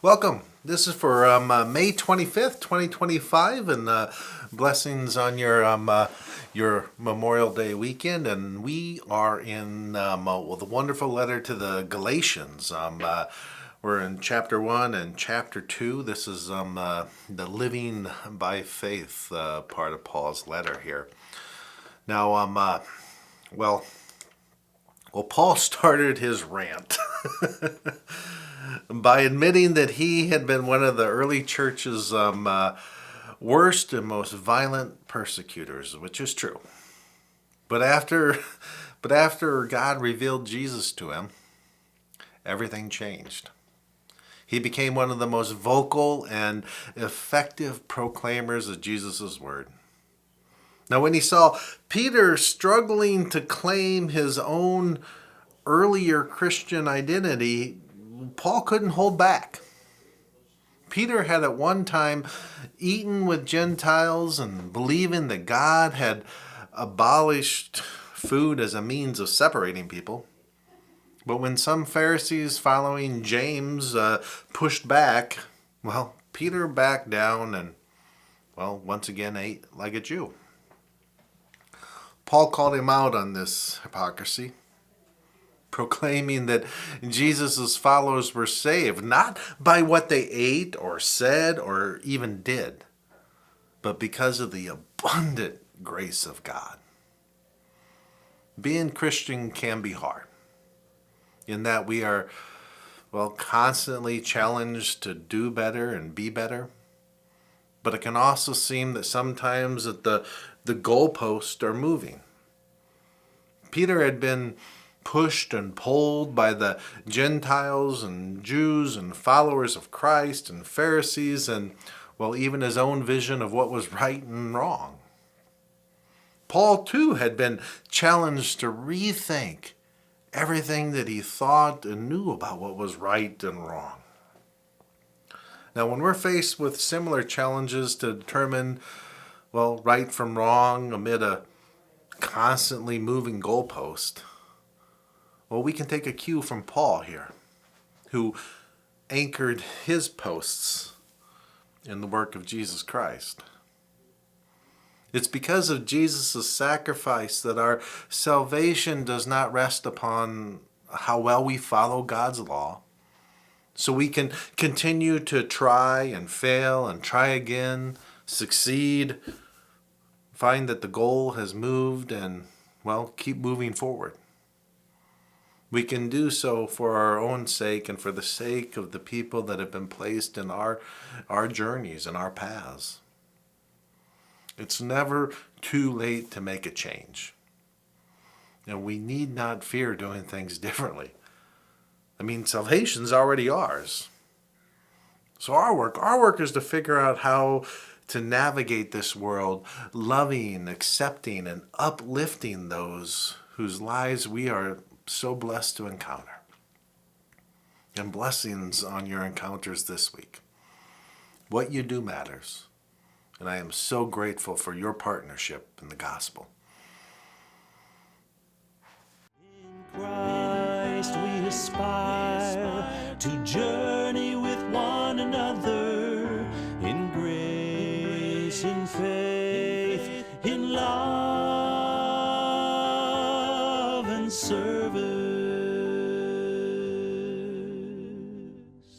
Welcome. This is for May 25th, 2025, and blessings on your Memorial Day weekend. And we are in the wonderful letter to the Galatians. We're in chapter 1 and chapter 2. This is the living by faith part of Paul's letter here. Now, well, Paul started his rant by admitting that he had been one of the early church's worst and most violent persecutors, which is true. But after God revealed Jesus to him, everything changed. He became one of the most vocal and effective proclaimers of Jesus' word. Now, when he saw Peter struggling to claim his own earlier Christian identity, Paul couldn't hold back. Peter had at one time eaten with Gentiles and believing that God had abolished food as a means of separating people. But when some Pharisees following James pushed back, Peter backed down and, once again ate like a Jew. Paul called him out on this hypocrisy, proclaiming that Jesus' followers were saved, not by what they ate or said or even did, but because of the abundant grace of God. Being Christian can be hard, in that we are, constantly challenged to do better and be better. But it can also seem that sometimes that the goalposts are moving. Peter had been pushed and pulled by the Gentiles and Jews and followers of Christ and Pharisees and, even his own vision of what was right and wrong. Paul, too, had been challenged to rethink everything that he thought and knew about what was right and wrong. Now, when we're faced with similar challenges to determine, right from wrong amid a constantly moving goalpost, we can take a cue from Paul here, who anchored his posts in the work of Jesus Christ. It's because of Jesus' sacrifice that our salvation does not rest upon how well we follow God's law. So we can continue to try and fail and try again, succeed, find that the goal has moved and, keep moving forward. We can do so for our own sake and for the sake of the people that have been placed in our journeys and our paths. It's never too late to make a change. And we need not fear doing things differently. Salvation's already ours. So our work is to figure out how to navigate this world, loving, accepting, and uplifting those whose lives we are so blessed to encounter. And blessings on your encounters this week. What you do matters. And I am so grateful for your partnership in the gospel. In Christ we aspire to journey with one another in grace, in faith, in love and service.